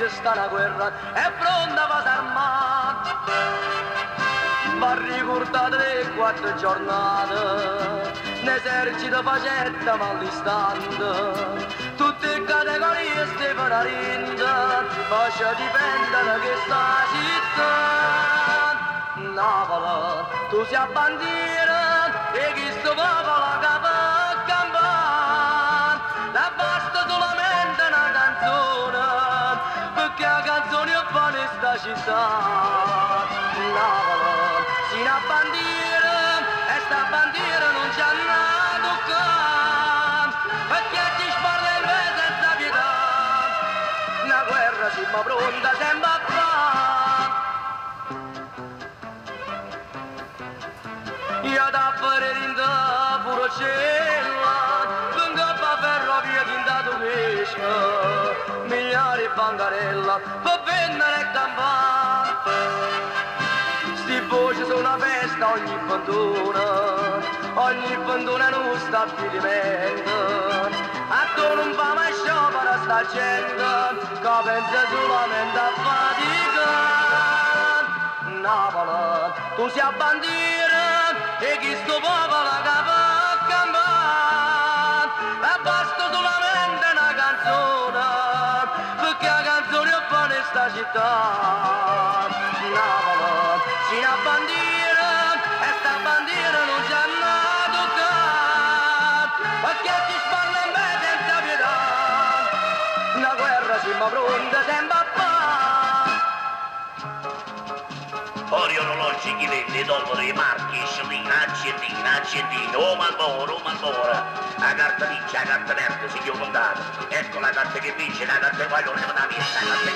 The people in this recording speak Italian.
c'è sta una guerra è pronta a s'armare. Va ricordate 4 giornate, l'esercito facetta mal distante, tutte categorie Stefano Rinda, faccia dipendere che sta città. Napoli, tu sei a bandiera e chi sto popolo capo a campare, la basta solamente una canzone, perché la canzone è buona in sta città. Napoli, si una bandiera e sta bandiera non c'è a toccare, perché ci sparla in me senza pietà, una guerra siamo pronta sempre a fare. Io da fare rinda pure cella, vengo a ferrovia di indato pesca, miliari bancarella, per vendere e campare. Sti voci sono una festa ogni bandona non sta più di mente, attorno non fa mai sciopero sta gente, che pensa solamente a fatica. Napoli, tu sei a bandiera e chi sto popolo capo a campare, e basta solamente una canzone, perché la canzone è buona in sta città. Napoli, si una bandiera e sta bandiera non c'è a toccare, perché ci sparla in me senza pietà, una guerra siamo pronta sempre a fare. Ora gli orologi chi vende dopo dei marchi, scellina, accendina, oh Malboro, la carta vince, la carta perde, si chiude contato, ecco la carta che vince, la carta che voglio, la carta che